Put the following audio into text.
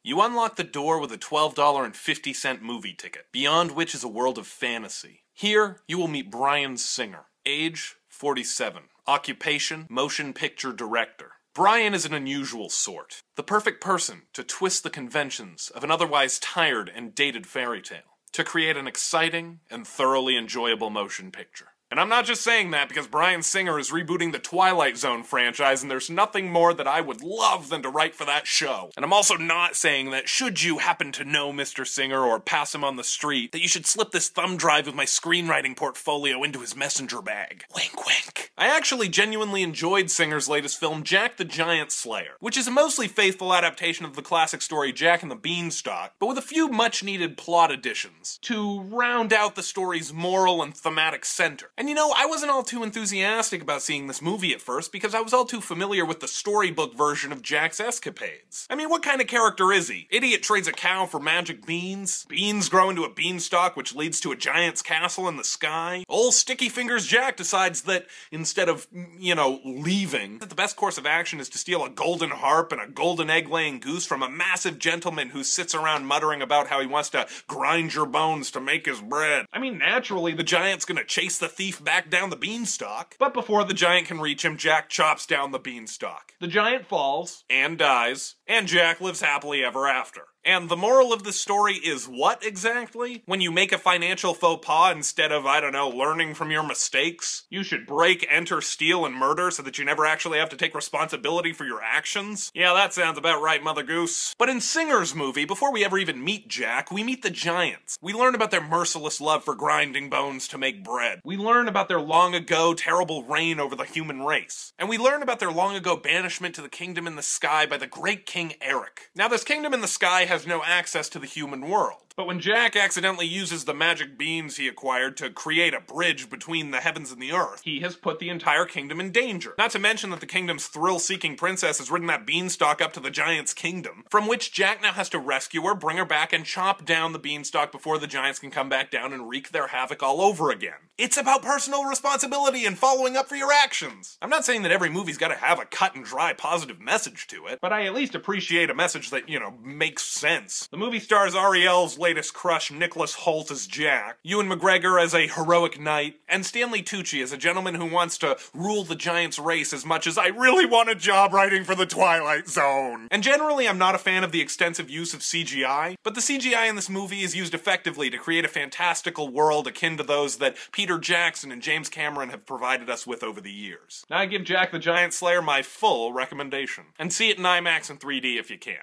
You unlock the door with a $12.50 movie ticket, beyond which is a world of fantasy. Here, you will meet Bryan Singer, age 47, occupation motion picture director. Bryan is an unusual sort, the perfect person to twist the conventions of an otherwise tired and dated fairy tale, to create an exciting and thoroughly enjoyable motion picture. And I'm not just saying that because Bryan Singer is rebooting the Twilight Zone franchise and there's nothing more that I would love than to write for that show. And I'm also not saying that should you happen to know Mr. Singer or pass him on the street, that you should slip this thumb drive of my screenwriting portfolio into his messenger bag. Wink wink. I actually genuinely enjoyed Singer's latest film, Jack the Giant Slayer, which is a mostly faithful adaptation of the classic story Jack and the Beanstalk, but with a few much-needed plot additions to round out the story's moral and thematic center. And you know, I wasn't all too enthusiastic about seeing this movie at first because I was all too familiar with the storybook version of Jack's escapades. I mean, what kind of character is he? Idiot trades a cow for magic beans? Beans grow into a beanstalk which leads to a giant's castle in the sky? Old Sticky Fingers Jack decides that instead of, leaving, that the best course of action is to steal a golden harp and a golden egg-laying goose from a massive gentleman who sits around muttering about how he wants to grind your bones to make his bread. I mean, naturally, the giant's gonna chase the thief back down the beanstalk. But before the giant can reach him, Jack chops down the beanstalk. The giant falls, and dies, and Jack lives happily ever after. And the moral of the story is what exactly? When you make a financial faux pas instead of, learning from your mistakes, you should break, enter, steal, and murder so that you never actually have to take responsibility for your actions? Yeah, that sounds about right, Mother Goose. But in Singer's movie, before we ever even meet Jack, we meet the giants. We learn about their merciless love for grinding bones to make bread. We learn about their long ago terrible reign over the human race. And we learn about their long ago banishment to the kingdom in the sky by the great King Eric. Now, this kingdom in the sky has no access to the human world. But when Jack accidentally uses the magic beans he acquired to create a bridge between the heavens and the earth, he has put the entire kingdom in danger. Not to mention that the kingdom's thrill-seeking princess has ridden that beanstalk up to the giant's kingdom, from which Jack now has to rescue her, bring her back, and chop down the beanstalk before the giants can come back down and wreak their havoc all over again. It's about personal responsibility and following up for your actions. I'm not saying that every movie's gotta have a cut-and-dry positive message to it, but I at least appreciate a message that, makes sense. The movie stars Ariel's latest crush Nicholas Hoult as Jack, Ewan McGregor as a heroic knight, and Stanley Tucci as a gentleman who wants to rule the giant's race as much as I really want a job writing for the Twilight Zone. And generally I'm not a fan of the extensive use of CGI, but the CGI in this movie is used effectively to create a fantastical world akin to those that Peter Jackson and James Cameron have provided us with over the years. Now I give Jack the Giant Slayer my full recommendation. And see it in IMAX and 3D if you can.